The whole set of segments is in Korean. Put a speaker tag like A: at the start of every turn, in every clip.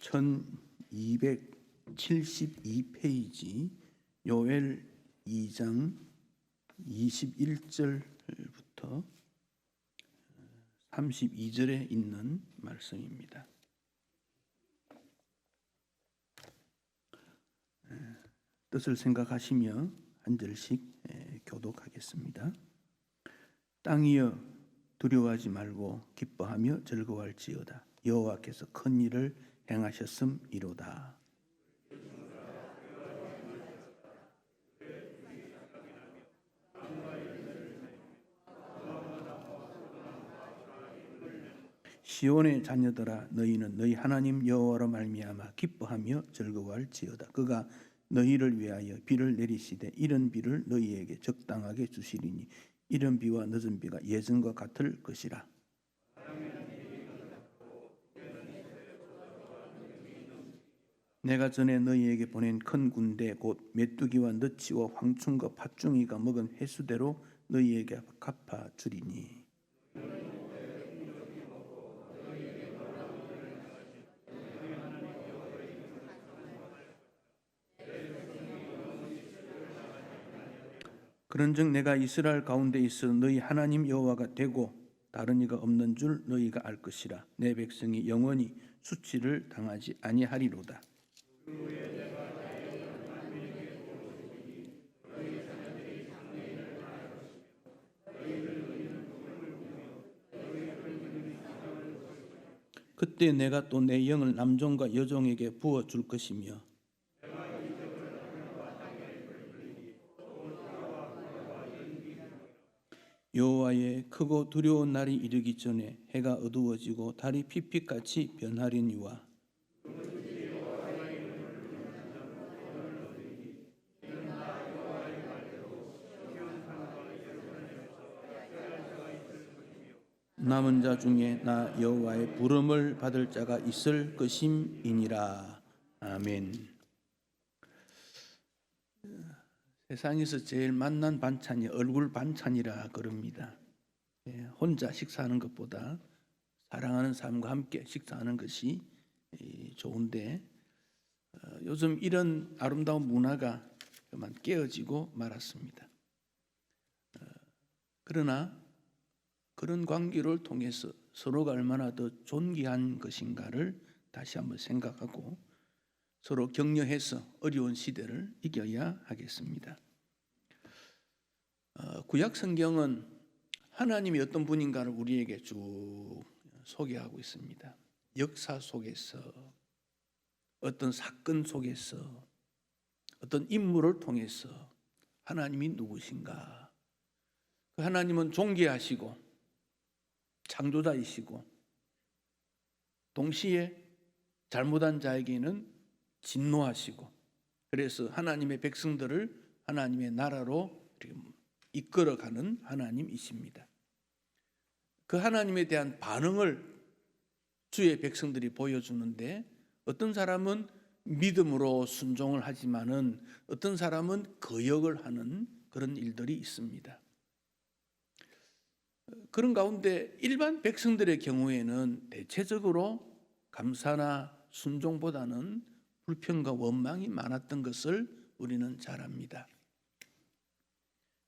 A: 1272페이지 요엘 2장 21절부터 32절에 있는 말씀입니다. 뜻을 생각하시며 한 절씩 교독하겠습니다. 땅이여 두려워하지 말고 기뻐하며 즐거워할지어다. 여호와께서 큰 일을 행하셨음이로다. 시온의 자녀들아, 너희는 너희 하나님 여호와로 말미암아 기뻐하며 즐거워할지어다. 그가 너희를 위하여 비를 내리시되 이른 비를 너희에게 적당하게 주시리니 이른 비와 늦은 비가 예전과 같을 것이라. 내가 전에 너희에게 보낸 큰 군대 곧 메뚜기와 너치와 황충과 팥중이가 먹은 횟수대로 너희에게 갚아 주리니. 그런즉 내가 이스라엘 가운데 있어 너희 하나님 여호와가 되고 다른 이가 없는 줄 너희가 알 것이라. 내 백성이 영원히 수치를 당하지 아니하리로다. 그때 내가 또 내 영을 남종과 여종에게 부어 줄 것이며 여호와의 크고 두려운 날이 이르기 전에 해가 어두워지고 달이 피빛같이 변하리니와 남은 자 중에 나 여호와의 부름을 받을 자가 있을 것임이니라. 아멘. 세상에서 제일 맛난 반찬이 얼굴 반찬이라 그럽니다. 혼자 식사하는 것보다 사랑하는 사람과 함께 식사하는 것이 좋은데 요즘 이런 아름다운 문화가 그만 깨어지고 말았습니다. 그러나 그런 관계를 통해서 서로가 얼마나 더 존귀한 것인가를 다시 한번 생각하고 서로 격려해서 어려운 시대를 이겨야 하겠습니다. 구약 성경은 하나님이 어떤 분인가를 우리에게 쭉 소개하고 있습니다. 역사 속에서, 어떤 사건 속에서, 어떤 인물을 통해서 하나님이 누구신가? 그 하나님은 존귀하시고 창조자이시고 동시에 잘못한 자에게는 진노하시고 그래서 하나님의 백성들을 하나님의 나라로 이끌어가는 하나님이십니다. 그 하나님에 대한 반응을 주의 백성들이 보여주는데 어떤 사람은 믿음으로 순종을 하지만은 어떤 사람은 거역을 하는 그런 일들이 있습니다. 그런 가운데 일반 백성들의 경우에는 대체적으로 감사나 순종보다는 불평과 원망이 많았던 것을 우리는 잘 압니다.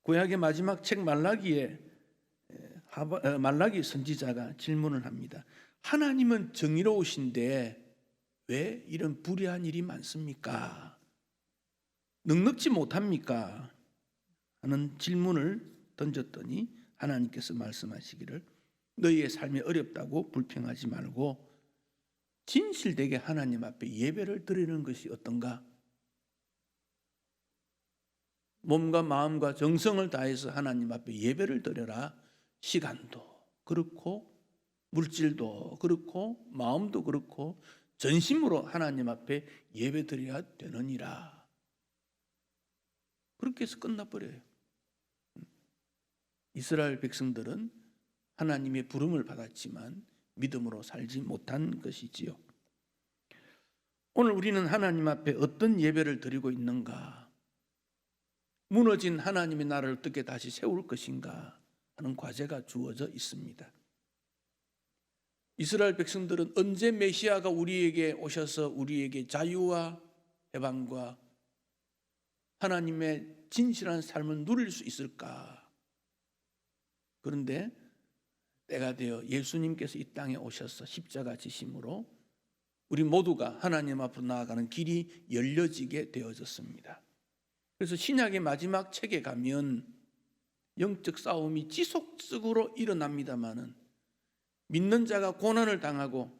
A: 구약의 마지막 책 말라기에 말라기 선지자가 질문을 합니다. 하나님은 정의로우신데 왜 이런 불의한 일이 많습니까? 넉넉지 못합니까? 하는 질문을 던졌더니 하나님께서 말씀하시기를 너희의 삶이 어렵다고 불평하지 말고 진실되게 하나님 앞에 예배를 드리는 것이 어떤가? 몸과 마음과 정성을 다해서 하나님 앞에 예배를 드려라. 시간도 그렇고 물질도 그렇고 마음도 그렇고 전심으로 하나님 앞에 예배 드려야 되느니라. 그렇게 해서 끝나버려요. 이스라엘 백성들은 하나님의 부름을 받았지만 믿음으로 살지 못한 것이지요. 오늘 우리는 하나님 앞에 어떤 예배를 드리고 있는가? 무너진 하나님의 나라를 어떻게 다시 세울 것인가 하는 과제가 주어져 있습니다. 이스라엘 백성들은 언제 메시아가 우리에게 오셔서 우리에게 자유와 해방과 하나님의 진실한 삶을 누릴 수 있을까? 그런데 때가 되어 예수님께서 이 땅에 오셔서 십자가 지심으로 우리 모두가 하나님 앞으로 나아가는 길이 열려지게 되어졌습니다. 그래서 신약의 마지막 책에 가면 영적 싸움이 지속적으로 일어납니다마는 믿는 자가 고난을 당하고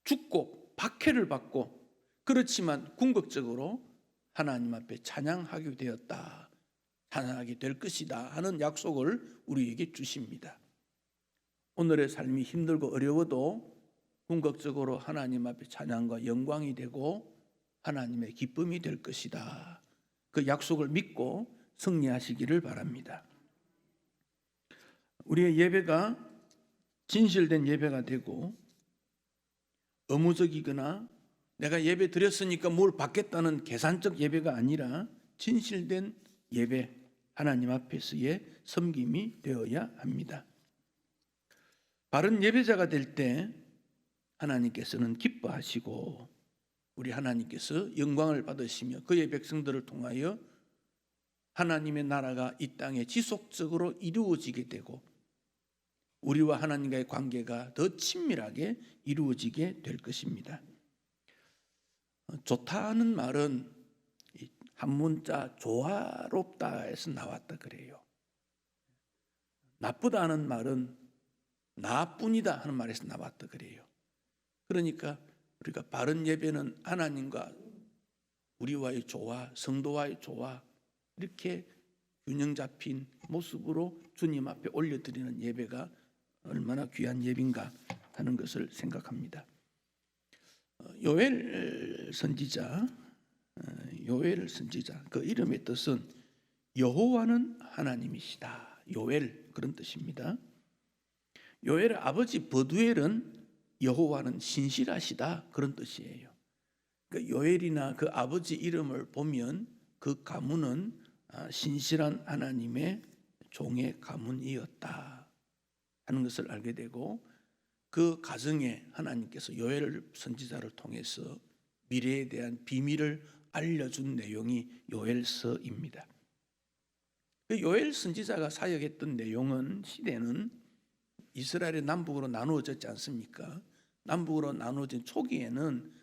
A: 죽고 박해를 받고 그렇지만 궁극적으로 하나님 앞에 찬양하게 되었다, 찬양하게 될 것이다 하는 약속을 우리에게 주십니다. 오늘의 삶이 힘들고 어려워도 궁극적으로 하나님 앞에 찬양과 영광이 되고 하나님의 기쁨이 될 것이다, 그 약속을 믿고 승리하시기를 바랍니다. 우리의 예배가 진실된 예배가 되고 의무적이거나 내가 예배 드렸으니까 뭘 받겠다는 계산적 예배가 아니라 진실된 예배, 하나님 앞에서의 섬김이 되어야 합니다. 바른 예배자가 될 때 하나님께서는 기뻐하시고 우리 하나님께서 영광을 받으시며 그의 백성들을 통하여 하나님의 나라가 이 땅에 지속적으로 이루어지게 되고 우리와 하나님과의 관계가 더 친밀하게 이루어지게 될 것입니다. 좋다는 말은 한문자 조화롭다에서 나왔다 그래요. 나쁘다는 말은 나뿐이다 하는 말에서 나왔다 그래요. 그러니까 우리가 바른 예배는 하나님과 우리와의 조화, 성도와의 조화, 이렇게 균형 잡힌 모습으로 주님 앞에 올려드리는 예배가 얼마나 귀한 예배인가 하는 것을 생각합니다. 요엘 선지자 그 이름의 뜻은 여호와는 하나님이시다, 요엘 그런 뜻입니다. 요엘의 아버지 버두엘은 여호와는 신실하시다 그런 뜻이에요. 그러니까 요엘이나 그 아버지 이름을 보면 그 가문은 신실한 하나님의 종의 가문이었다 하는 것을 알게 되고 그 가정에 하나님께서 요엘 선지자를 통해서 미래에 대한 비밀을 알려준 내용이 요엘서입니다. 그 요엘 선지자가 사역했던 내용은 시대는 이스라엘의 남북으로 나누어졌지 않습니까? 남북으로 나누어진 초기에는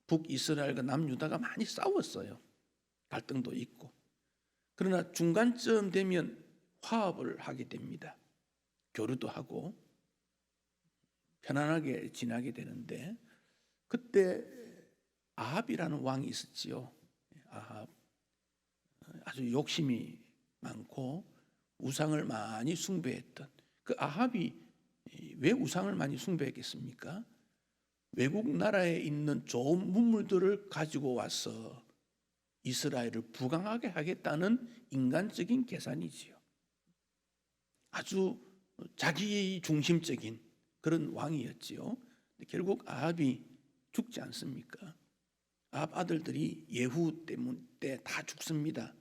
A: 북이스라엘과 남유다가 많이 싸웠어요. 갈등도 있고. 그러나 중간쯤 되면 화합을 하게 됩니다. 교류도 하고 편안하게 지나게 되는데 그때 아합이라는 왕이 있었지요. 아합, 아주 욕심이 많고 우상을 많이 숭배했던 그 아합이 왜 우상을 많이 숭배했겠습니까? 외국 나라에 있는 좋은 문물들을 가지고 와서 이스라엘을 부강하게 하겠다는 인간적인 계산이지요. 아주 자기 중심적인 그런 왕이었지요. 결국 아합이 죽지 않습니까? 아합 아들들이 예후 때문에 다 죽습니다.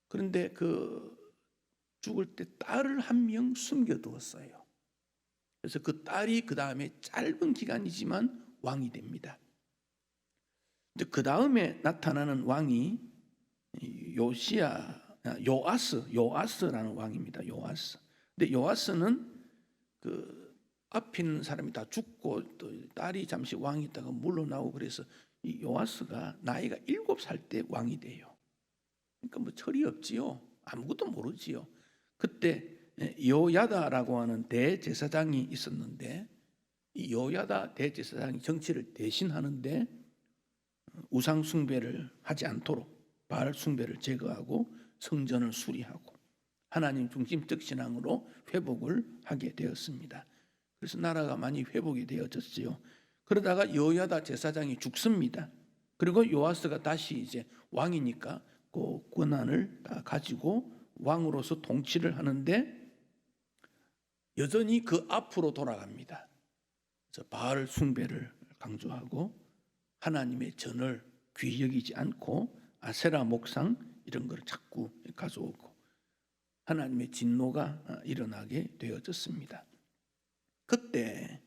A: 그런데 그 죽을 때 딸을 한 명 숨겨두었어요. 그래서 그 딸이 그 다음에 짧은 기간이지만 왕이 됩니다. 그 다음에 나타나는 왕이 요아스라는 왕입니다. 요아스. 근데 요아스는 그 앞에 있는 사람이 다 죽고 또 딸이 잠시 왕이 있다가 물러나고 그래서 이 요아스가 나이가 7살 때 왕이 돼요. 그러니까 뭐 철이 없지요. 아무것도 모르지요. 그때 요야다라고 하는 대제사장이 있었는데 이 요야다 대제사장이 정치를 대신하는데 우상 숭배를 하지 않도록 바알 숭배를 제거하고 성전을 수리하고 하나님 중심적 신앙으로 회복을 하게 되었습니다. 그래서 나라가 많이 회복이 되어졌지요. 그러다가 요야다 제사장이 죽습니다. 그리고 요아스가 다시 이제 왕이니까 그 권한을 다 가지고 왕으로서 통치를 하는데 여전히 그 앞으로 돌아갑니다. 그래서 바알 숭배를 강조하고 하나님의 전을 귀히 여기지 않고 아세라 목상 이런 걸 자꾸 가져오고 하나님의 진노가 일어나게 되어졌습니다. 그때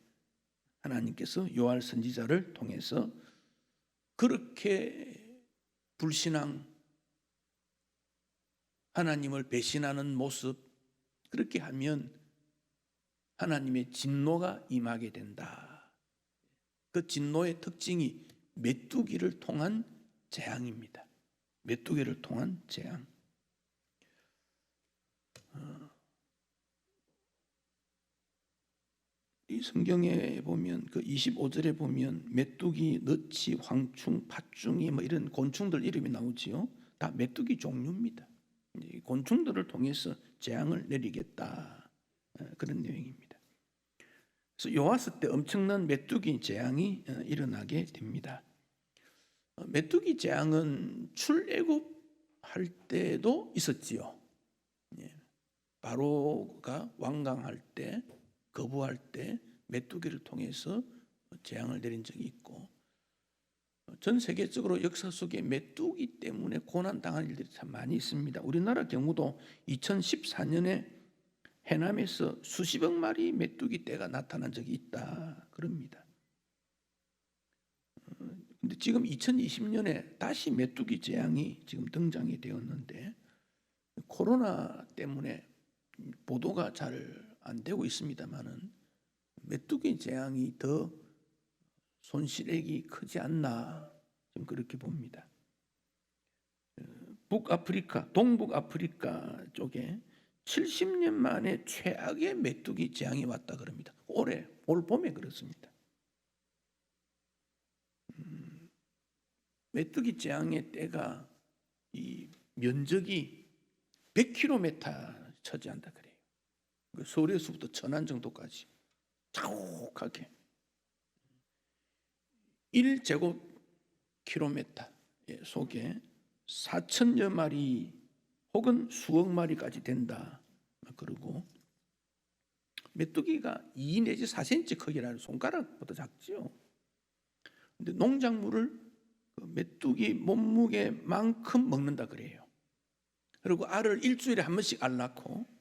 A: 하나님께서 요할 선지자를 통해서 그렇게 불신앙, 하나님을 배신하는 모습, 그렇게 하면 하나님의 진노가 임하게 된다. 그 진노의 특징이 메뚜기를 통한 재앙입니다. 메뚜기를 통한 재앙. 이 성경에 보면 그 25절에 보면 메뚜기, 너치, 황충, 팥중이 뭐 이런 곤충들 이름이 나오지요. 다 메뚜기 종류입니다. 곤충들을 통해서 재앙을 내리겠다, 그런 내용입니다. 그래서 요아스 때 엄청난 메뚜기 재앙이 일어나게 됩니다. 메뚜기 재앙은 출애굽할 때도 있었지요. 바로가 완강할 때, 거부할 때 메뚜기를 통해서 재앙을 내린 적이 있고, 전 세계적으로 역사 속에 메뚜기 때문에 고난 당한 일들이 참 많이 있습니다. 우리나라 경우도 2014년에 해남에서 수십억 마리 메뚜기 떼가 나타난 적이 있다 그럽니다. 근데 지금 2020년에 다시 메뚜기 재앙이 지금 등장이 되었는데, 코로나 때문에 보도가 잘 안 되고 있습니다만은 메뚜기 재앙이 더 손실액이 크지 않나, 좀 그렇게 봅니다. 북아프리카, 동북아프리카 쪽에 70년 만에 최악의 메뚜기 재앙이 왔다 그럽니다. 올 봄에 그렇습니다. 메뚜기 재앙의 때가 이 면적이 100km 차지한다 그래요. 서울에서부터 천안 정도까지 자욱하게 1제곱킬로미터 속에 4천여 마리 혹은 수억 마리까지 된다. 그리고 메뚜기가 2 내지 4cm 크기라는, 손가락보다 작지요. 근데 농작물을 메뚜기 몸무게만큼 먹는다 그래요. 그리고 알을 일주일에 한 번씩 알 낳고,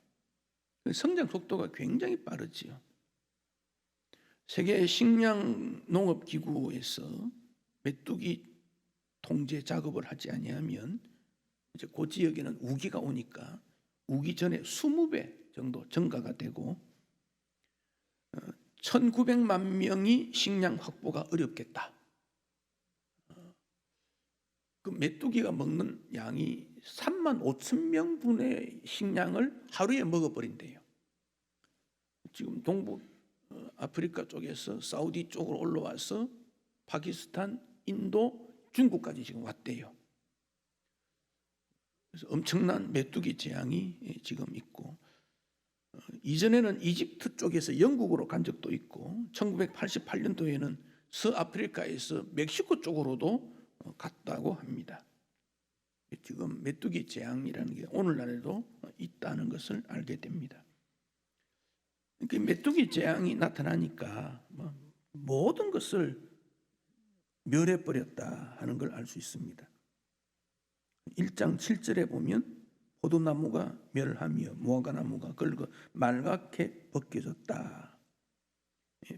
A: 성장 속도가 굉장히 빠르지요. 세계 식량농업기구에서 메뚜기 통제 작업을 하지 아니하면 이제 그 지역에는 우기가 오니까 우기 전에 20배 정도 증가가 되고 1900만 명이 식량 확보가 어렵겠다. 그 메뚜기가 먹는 양이 3만 5천 명분의 식량을 하루에 먹어버린대요. 지금 동북 아프리카 쪽에서 사우디 쪽으로 올라와서 파키스탄, 인도, 중국까지 지금 왔대요. 그래서 엄청난 메뚜기 재앙이 지금 있고, 이전에는 이집트 쪽에서 영국으로 간 적도 있고, 1988년도에는 서아프리카에서 멕시코 쪽으로도 갔다고 합니다. 지금 메뚜기 재앙이라는 게 오늘날에도 있다는 것을 알게 됩니다. 그러니까 메뚜기 재앙이 나타나니까 모든 것을 멸해버렸다 하는 걸 알 수 있습니다. 1장 7절에 보면 포도나무가 멸하며 무화과나무가 긁어 말갛게 벗겨졌다.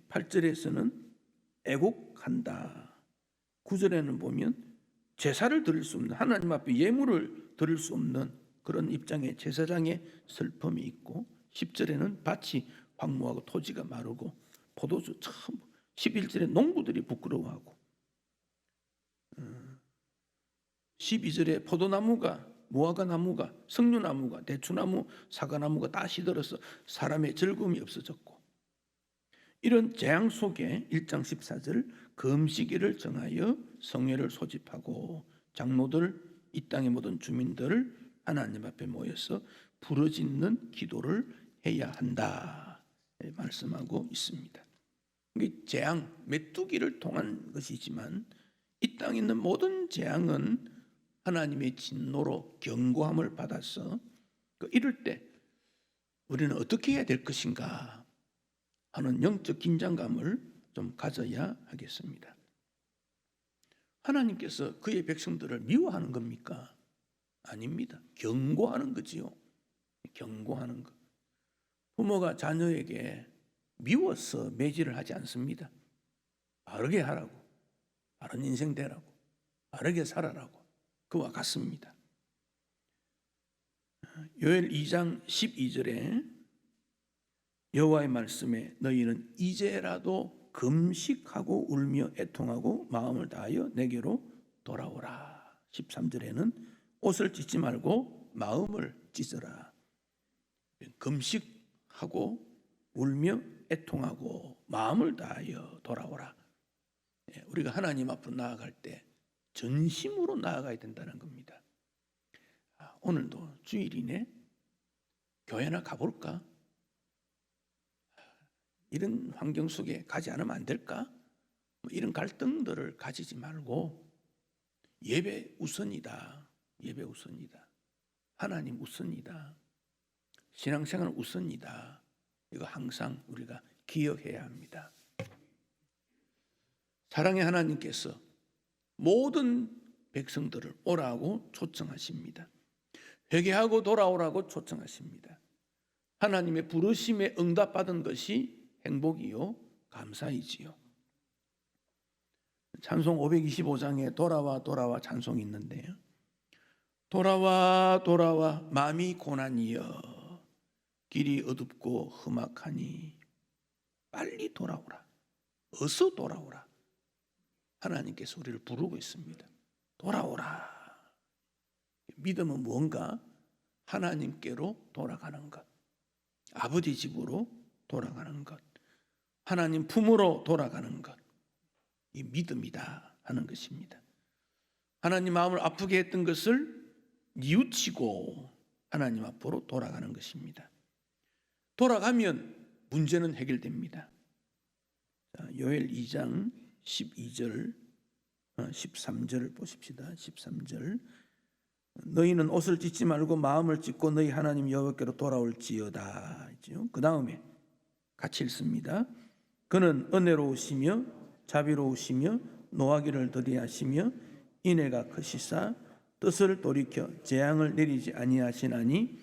A: 8절에서는 애곡한다. 9절에는 보면 제사를 드릴 수 없는, 하나님 앞에 예물을 드릴 수 없는 그런 입장에 제사장의 슬픔이 있고, 10절에는 밭이 황무하고 토지가 마르고 포도주 참, 11절에 농부들이 부끄러워하고, 12절에 포도나무가, 무화과나무가, 석류나무가, 대추나무, 사과나무가 다 시들어서 사람의 즐거움이 없어졌고, 이런 재앙 속에 1장 14절 금식일을 정하여 성회를 소집하고 장로들, 이 땅의 모든 주민들을 하나님 앞에 모여서 부르짖는 기도를 해야 한다 말씀하고 있습니다. 재앙, 메뚜기를 통한 것이지만 이 땅에 있는 모든 재앙은 하나님의 진노로 경고함을 받아서 이럴 때 우리는 어떻게 해야 될 것인가 하는 영적 긴장감을 좀 가져야 하겠습니다. 하나님께서 그의 백성들을 미워하는 겁니까? 아닙니다. 경고하는 거지요. 경고하는 것. 부모가 자녀에게 미워서 매질을 하지 않습니다. 바르게 하라고, 바른 인생 되라고, 바르게 살아라고, 그와 같습니다. 요엘 2장 12절에 여호와의 말씀에 너희는 이제라도 금식하고 울며 애통하고 마음을 다하여 내게로 돌아오라. 13절에는 옷을 찢지 말고 마음을 찢어라. 금식하고 울며 애통하고 마음을 다하여 돌아오라. 우리가 하나님 앞으로 나아갈 때 전심으로 나아가야 된다는 겁니다. 오늘도 주일이네, 교회나 가볼까? 이런 환경 속에 가지 않으면 안 될까? 이런 갈등들을 가지지 말고 예배 우선이다. 예배 우선이다. 하나님 우선이다. 신앙생활 우선이다. 이거 항상 우리가 기억해야 합니다. 사랑의 하나님께서 모든 백성들을 오라고 초청하십니다. 회개하고 돌아오라고 초청하십니다. 하나님의 부르심에 응답받은 것이 행복이요 감사이지요. 찬송 525장에 돌아와 돌아와 찬송이 있는데요. 돌아와 돌아와 마음이 고난이여 길이 어둡고 험악하니 빨리 돌아오라. 어서 돌아오라. 하나님께서 우리를 부르고 있습니다. 돌아오라. 믿음은 무언가? 하나님께로 돌아가는 것, 아버지 집으로 돌아가는 것, 하나님 품으로 돌아가는 것, 이 믿음이다 하는 것입니다. 하나님 마음을 아프게 했던 것을 뉘우치고 하나님 앞으로 돌아가는 것입니다. 돌아가면 문제는 해결됩니다. 요엘 2장 12절 13절을 보십시다. 13절 너희는 옷을 찢지 말고 마음을 찢고 너희 하나님 여호와께로 돌아올지어다. 그 다음에 같이 읽습니다. 그는 은혜로우시며 자비로우시며 노하기를 더디하시며 인애가 크시사 뜻을 돌이켜 재앙을 내리지 아니하시나니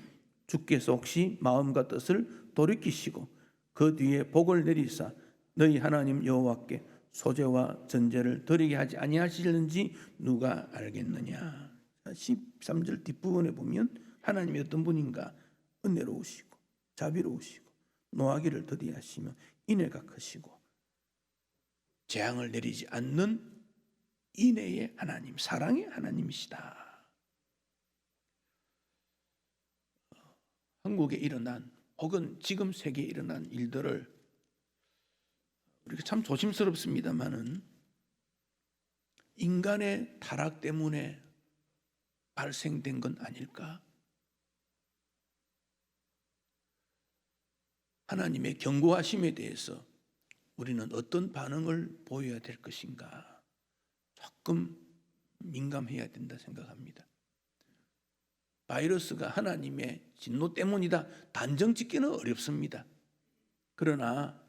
A: 주께서 혹시 마음과 뜻을 돌이키시고 그 뒤에 복을 내리사 너희 하나님 여호와께 소재와 전제를 드리게 하지 아니하시는지 누가 알겠느냐. 13절 뒷부분에 보면 하나님이 어떤 분인가? 은혜로우시고 자비로우시고 노하기를 더디하시며 인애가 크시고 재앙을 내리지 않는 인애의 하나님, 사랑의 하나님이시다. 한국에 일어난 혹은 지금 세계에 일어난 일들을 우리가 참 조심스럽습니다마는 인간의 타락 때문에 발생된 건 아닐까? 하나님의 경고하심에 대해서 우리는 어떤 반응을 보여야 될 것인가? 조금 민감해야 된다 생각합니다. 바이러스가 하나님의 진노 때문이다 단정 짓기는 어렵습니다. 그러나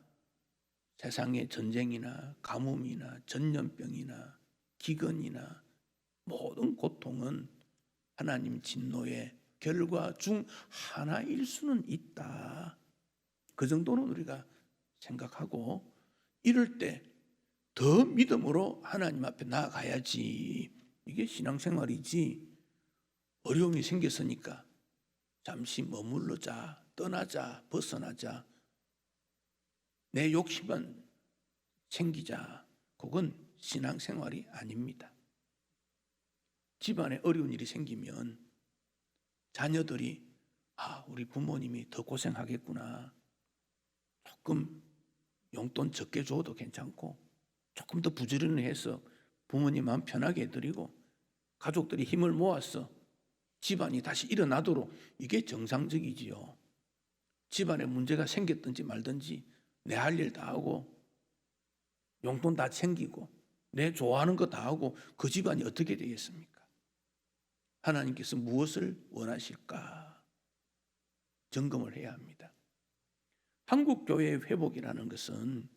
A: 세상의 전쟁이나 가뭄이나 전염병이나 기근이나 모든 고통은 하나님 진노의 결과 중 하나일 수는 있다. 그 정도는 우리가 생각하고 이럴 때 더 믿음으로 하나님 앞에 나아가야지. 이게 신앙생활이지. 어려움이 생겼으니까 잠시 머물러자, 떠나자, 벗어나자, 내 욕심만 챙기자. 그건 신앙생활이 아닙니다. 집안에 어려운 일이 생기면 자녀들이 우리 부모님이 더 고생하겠구나. 조금 용돈 적게 줘도 괜찮고 조금 더 부지런히 해서 부모님 마음 편하게 해드리고 가족들이 힘을 모아서 집안이 다시 일어나도록 이게 정상적이지요. 집안에 문제가 생겼든지 말든지 내 할 일 다 하고 용돈 다 챙기고 내 좋아하는 거 다 하고 그 집안이 어떻게 되겠습니까? 하나님께서 무엇을 원하실까? 점검을 해야 합니다. 한국 교회의 회복이라는 것은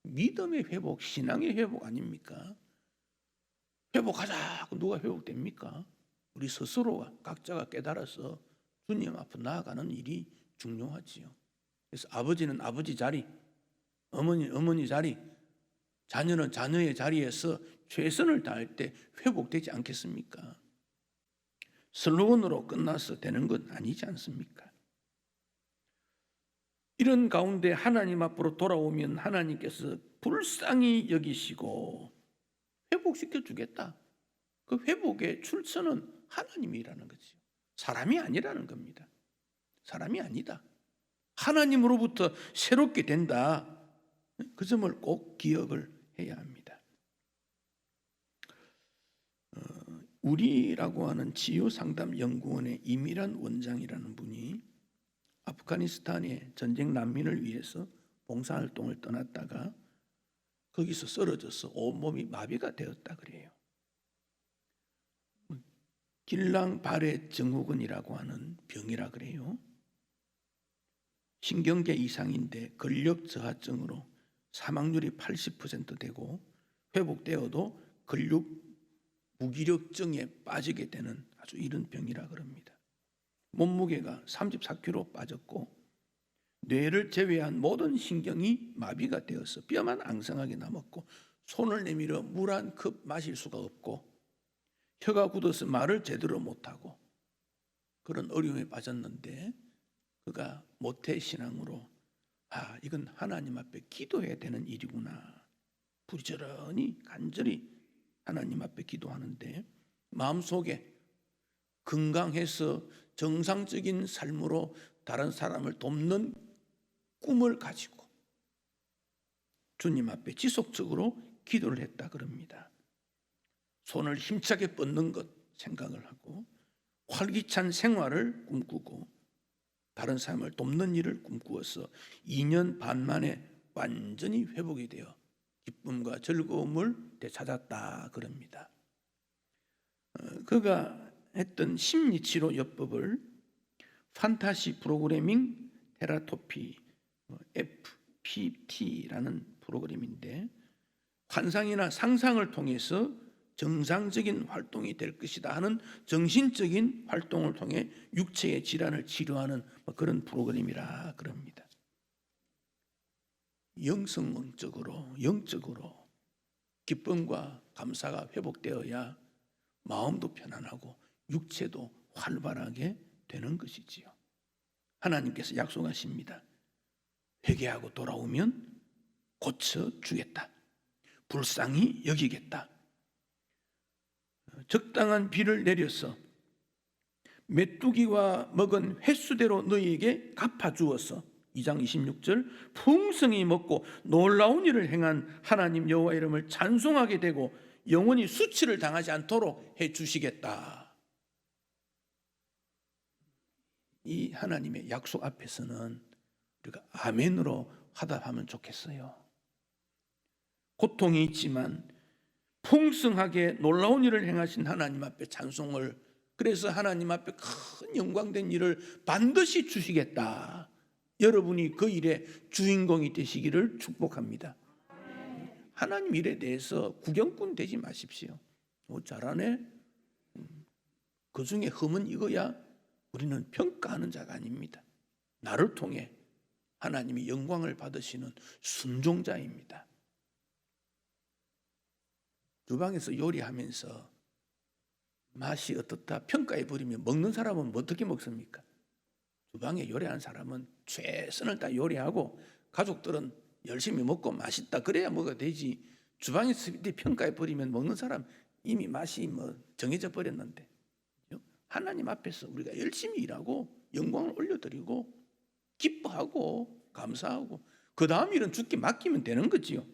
A: 믿음의 회복, 신앙의 회복 아닙니까? 회복하자. 누가 회복됩니까? 우리 스스로가 각자가 깨달아서 주님 앞으로 나아가는 일이 중요하지요. 그래서 아버지는 아버지 자리, 어머니 자리, 자녀는 자녀의 자리에서 최선을 다할 때 회복되지 않겠습니까? 슬로건으로 끝나서 되는 건 아니지 않습니까? 이런 가운데 하나님 앞으로 돌아오면 하나님께서 불쌍히 여기시고 회복시켜 주겠다. 그 회복의 출처는 하나님이라는 거죠. 사람이 아니라는 겁니다. 사람이 아니다. 하나님으로부터 새롭게 된다. 그 점을 꼭 기억을 해야 합니다. 우리라고 하는 치유상담연구원의 이미란 원장이라는 분이 아프가니스탄의 전쟁 난민을 위해서 봉사활동을 떠났다가 거기서 쓰러져서 온몸이 마비가 되었다 그래요. 길랑발해 증후군이라고 하는 병이라 그래요. 신경계 이상인데 근력 저하증으로 사망률이 80% 되고 회복되어도 근육 무기력증에 빠지게 되는 아주 이런 병이라 그럽니다. 몸무게가 34kg 빠졌고 뇌를 제외한 모든 신경이 마비가 되어서 뼈만 앙상하게 남았고 손을 내밀어 물 한 컵 마실 수가 없고 혀가 굳어서 말을 제대로 못하고 그런 어려움에 빠졌는데 그가 모태신앙으로 이건 하나님 앞에 기도해야 되는 일이구나. 부지런히 간절히 하나님 앞에 기도하는데 마음속에 건강해서 정상적인 삶으로 다른 사람을 돕는 꿈을 가지고 주님 앞에 지속적으로 기도를 했다 그럽니다. 손을 힘차게 뻗는 것 생각을 하고 활기찬 생활을 꿈꾸고 다른 사람을 돕는 일을 꿈꾸어서 2년 반 만에 완전히 회복이 되어 기쁨과 즐거움을 되찾았다 그럽니다. 그가 했던 심리치료 요법을 판타시 프로그래밍 테라토피 FPT라는 프로그램인데 환상이나 상상을 통해서 정상적인 활동이 될 것이다 하는 정신적인 활동을 통해 육체의 질환을 치료하는 그런 프로그램이라 그럽니다. 영성적으로 영적으로 기쁨과 감사가 회복되어야 마음도 편안하고 육체도 활발하게 되는 것이지요. 하나님께서 약속하십니다. 회개하고 돌아오면 고쳐주겠다. 불쌍히 여기겠다. 적당한 비를 내려서 메뚜기와 먹은 횟수대로 너희에게 갚아주어서 2장 26절 풍성히 먹고 놀라운 일을 행한 하나님 여호와 이름을 찬송하게 되고 영원히 수치를 당하지 않도록 해주시겠다. 이 하나님의 약속 앞에서는 우리가 아멘으로 화답하면 좋겠어요. 고통이 있지만 풍성하게 놀라운 일을 행하신 하나님 앞에 찬송을, 그래서 하나님 앞에 큰 영광된 일을 반드시 주시겠다. 여러분이 그 일의 주인공이 되시기를 축복합니다. 하나님 일에 대해서 구경꾼 되지 마십시오. 잘하네. 그 중에 흠은 이거야. 우리는 평가하는 자가 아닙니다. 나를 통해 하나님이 영광을 받으시는 순종자입니다. 주방에서 요리하면서 맛이 어떻다 평가해 버리면 먹는 사람은 어떻게 먹습니까? 주방에 요리하는 사람은 최선을 다 요리하고 가족들은 열심히 먹고 맛있다 그래야 먹어야 되지. 주방에서 평가해 버리면 먹는 사람 이미 맛이 정해져 버렸는데, 하나님 앞에서 우리가 열심히 일하고 영광을 올려드리고 기뻐하고 감사하고 그 다음 일은 주께 맡기면 되는 거지요.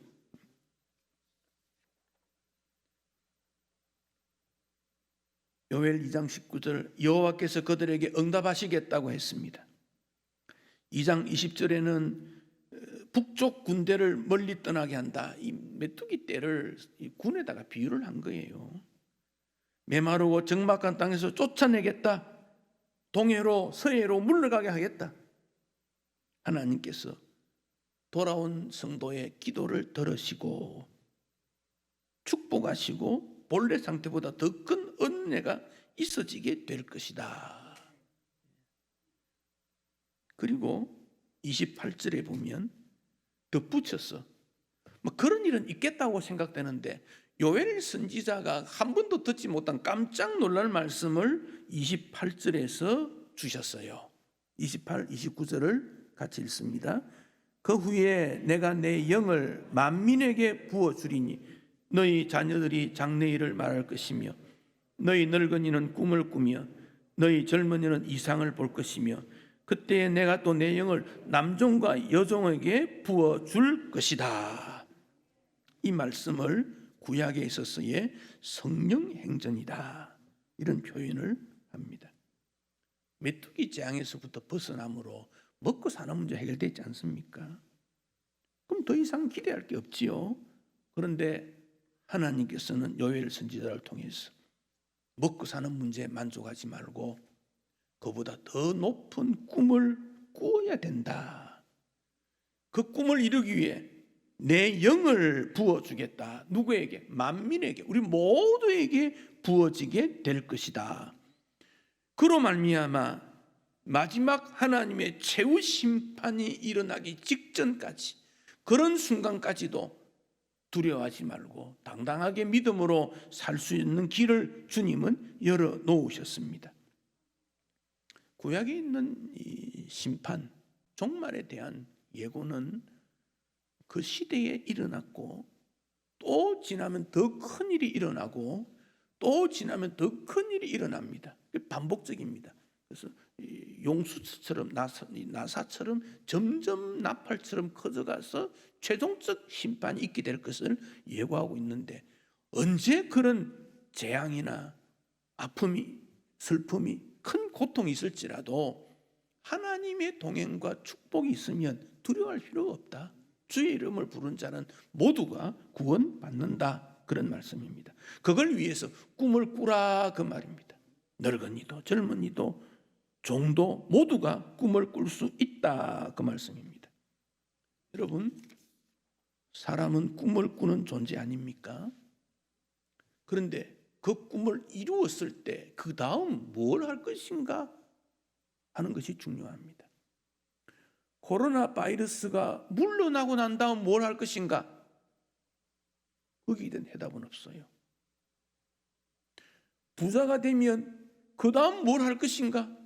A: 요엘 2장 19절 여호와께서 그들에게 응답하시겠다고 했습니다. 2장 20절에는 북쪽 군대를 멀리 떠나게 한다. 이 메뚜기 떼를 이 군에다가 비유를 한 거예요. 메마르고 적막한 땅에서 쫓아내겠다. 동해로 서해로 물러가게 하겠다. 하나님께서 돌아온 성도의 기도를 들으시고 축복하시고 본래 상태보다 더 큰 은혜가 있어지게 될 것이다. 그리고 28절에 보면 덧붙였어. 뭐 그런 일은 있겠다고 생각되는데 요엘 선지자가 한 번도 듣지 못한 깜짝 놀랄 말씀을 28절에서 주셨어요. 28, 29절을 같이 읽습니다. 그 후에 내가 내 영을 만민에게 부어주리니 너희 자녀들이 장래일을 말할 것이며 너희 늙은이는 꿈을 꾸며 너희 젊은이는 이상을 볼 것이며 그때에 내가 또 내 영을 남종과 여종에게 부어줄 것이다. 이 말씀을 구약에 있어서의 성령 행전이다, 이런 표현을 합니다. 메뚜기 재앙에서부터 벗어남으로 먹고 사는 문제 해결되지 않습니까? 그럼 더 이상 기대할 게 없지요. 그런데 하나님께서는 요엘 선지자를 통해서 먹고 사는 문제에 만족하지 말고 그보다 더 높은 꿈을 꾸어야 된다. 그 꿈을 이루기 위해 내 영을 부어주겠다. 누구에게? 만민에게, 우리 모두에게 부어지게 될 것이다. 그로 말미암아 마지막 하나님의 최후 심판이 일어나기 직전까지, 그런 순간까지도 두려워하지 말고 당당하게 믿음으로 살 수 있는 길을 주님은 열어 놓으셨습니다. 구약에 있는 이 심판, 종말에 대한 예고는 그 시대에 일어났고 또 지나면 더 큰 일이 일어나고 또 지나면 더 큰 일이 일어납니다. 반복적입니다. 그래서 용수처럼 나사처럼 점점 나팔처럼 커져가서 최종적 심판이 있게 될 것을 예고하고 있는데, 언제 그런 재앙이나 아픔이, 슬픔이, 큰 고통이 있을지라도 하나님의 동행과 축복이 있으면 두려워할 필요가 없다. 주의 이름을 부른 자는 모두가 구원받는다, 그런 말씀입니다. 그걸 위해서 꿈을 꾸라, 그 말입니다. 늙은이도 젊은이도 종도 모두가 꿈을 꿀 수 있다, 그 말씀입니다. 여러분, 사람은 꿈을 꾸는 존재 아닙니까? 그런데 그 꿈을 이루었을 때 그 다음 뭘 할 것인가 하는 것이 중요합니다. 코로나 바이러스가 물러나고 난 다음 뭘 할 것인가? 거기에 대한 해답은 없어요. 부자가 되면 그 다음 뭘 할 것인가?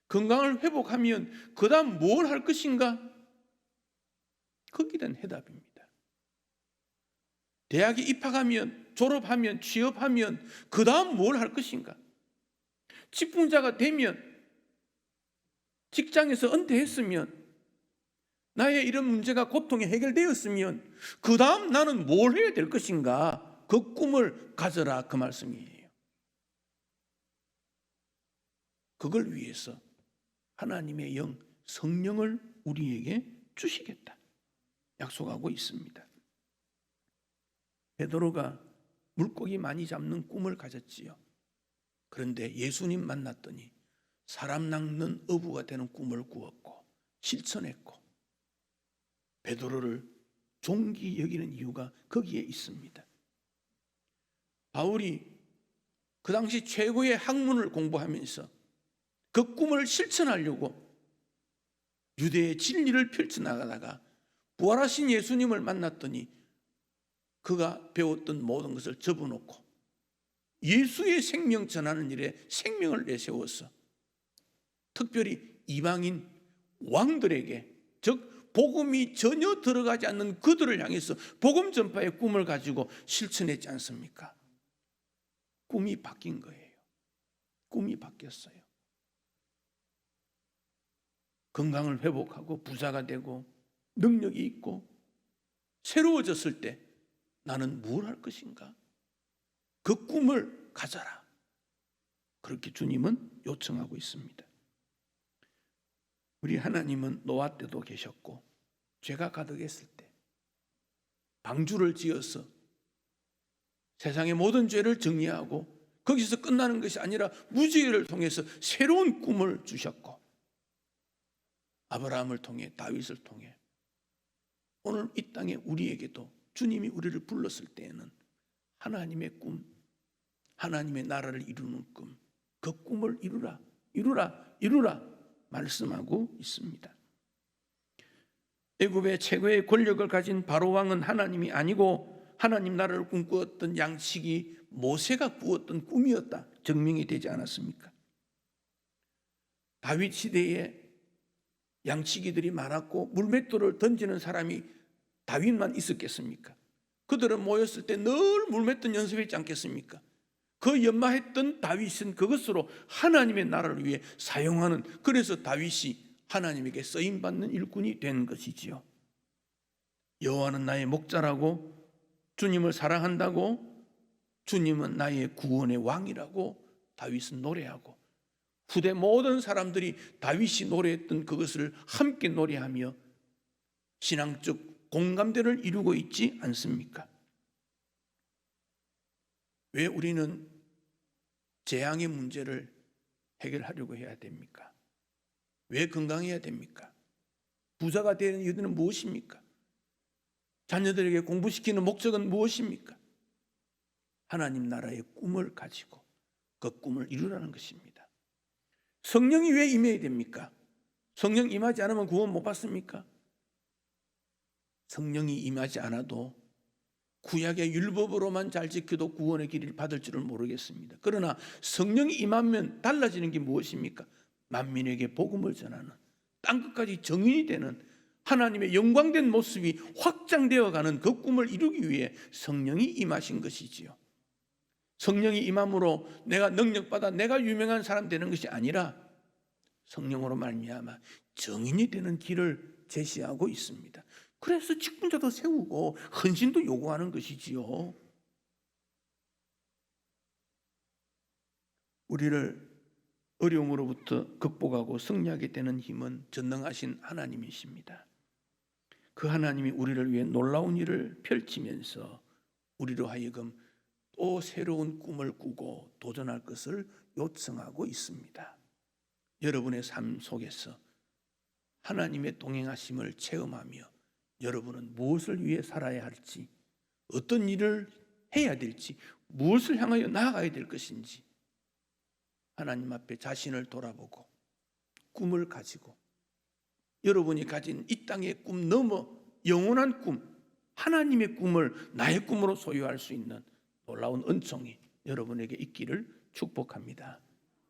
A: 건강을 회복하면 그 다음 뭘 할 것인가? 거기에 대한 해답입니다. 대학에 입학하면, 졸업하면, 취업하면 그 다음 뭘 할 것인가? 직분자가 되면, 직장에서 은퇴했으면, 나의 이런 문제가, 고통이 해결되었으면 그 다음 나는 뭘 해야 될 것인가? 그 꿈을 가져라, 그 말씀이에요. 그걸 위해서 하나님의 영, 성령을 우리에게 주시겠다 약속하고 있습니다. 베드로가 물고기 많이 잡는 꿈을 가졌지요. 그런데 예수님 만났더니 사람 낚는 어부가 되는 꿈을 꾸었고 실천했고, 베드로를 존귀 여기는 이유가 거기에 있습니다. 바울이 그 당시 최고의 학문을 공부하면서 그 꿈을 실천하려고 유대의 진리를 펼쳐나가다가 부활하신 예수님을 만났더니 그가 배웠던 모든 것을 접어놓고 예수의 생명 전하는 일에 생명을 내세워서 특별히 이방인 왕들에게, 즉 복음이 전혀 들어가지 않는 그들을 향해서 복음 전파의 꿈을 가지고 실천했지 않습니까? 꿈이 바뀐 거예요. 꿈이 바뀌었어요. 건강을 회복하고 부자가 되고 능력이 있고 새로워졌을 때 나는 뭘 할 것인가? 그 꿈을 가져라. 그렇게 주님은 요청하고 있습니다. 우리 하나님은 노아 때도 계셨고 죄가 가득했을 때 방주를 지어서 세상의 모든 죄를 정리하고 거기서 끝나는 것이 아니라 무지개를 통해서 새로운 꿈을 주셨고, 아브라함을 통해, 다윗을 통해 오늘 이 땅에 우리에게도 주님이 우리를 불렀을 때에는 하나님의 꿈, 하나님의 나라를 이루는 꿈, 그 꿈을 이루라 말씀하고 있습니다. 애굽의 최고의 권력을 가진 바로 왕은 하나님이 아니고 하나님 나라를 꿈꾸었던 양식이 모세가 꾸었던 꿈이었다 증명이 되지 않았습니까? 다윗 시대에 양치기들이 많았고 물맷돌을 던지는 사람이 다윗만 있었겠습니까? 그들은 모였을 때 늘 물맷돌 연습했지 않겠습니까? 그 연마했던 다윗은 그것으로 하나님의 나라를 위해 사용하는, 그래서 다윗이 하나님에게 쓰임받는 일꾼이 된 것이지요. 여호와는 나의 목자라고, 주님을 사랑한다고, 주님은 나의 구원의 왕이라고 다윗은 노래하고, 후대 모든 사람들이 다윗이 노래했던 그것을 함께 노래하며 신앙적 공감대를 이루고 있지 않습니까? 왜 우리는 재앙의 문제를 해결하려고 해야 됩니까? 왜 건강해야 됩니까? 부자가 되는 이유는 무엇입니까? 자녀들에게 공부시키는 목적은 무엇입니까? 하나님 나라의 꿈을 가지고 그 꿈을 이루라는 것입니다. 성령이 왜 임해야 됩니까? 성령 임하지 않으면 구원 못 받습니까? 성령이 임하지 않아도 구약의 율법으로만 잘 지켜도 구원의 길을 받을 줄은 모르겠습니다. 그러나 성령이 임하면 달라지는 게 무엇입니까? 만민에게 복음을 전하는, 땅끝까지 정인이 되는 하나님의 영광된 모습이 확장되어 가는 그 꿈을 이루기 위해 성령이 임하신 것이지요. 성령이 임함으로 내가 능력받아 내가 유명한 사람 되는 것이 아니라 성령으로 말미암아 정인이 되는 길을 제시하고 있습니다. 그래서 직분자도 세우고 헌신도 요구하는 것이지요. 우리를 어려움으로부터 극복하고 승리하게 되는 힘은 전능하신 하나님이십니다. 그 하나님이 우리를 위해 놀라운 일을 펼치면서 우리로 하여금 또 새로운 꿈을 꾸고 도전할 것을 요청하고 있습니다. 여러분의 삶 속에서 하나님의 동행하심을 체험하며 여러분은 무엇을 위해 살아야 할지, 어떤 일을 해야 될지, 무엇을 향하여 나아가야 될 것인지 하나님 앞에 자신을 돌아보고 꿈을 가지고 여러분이 가진 이 땅의 꿈 넘어 영원한 꿈, 하나님의 꿈을 나의 꿈으로 소유할 수 있는 놀라운 은총이 여러분에게 있기를 축복합니다.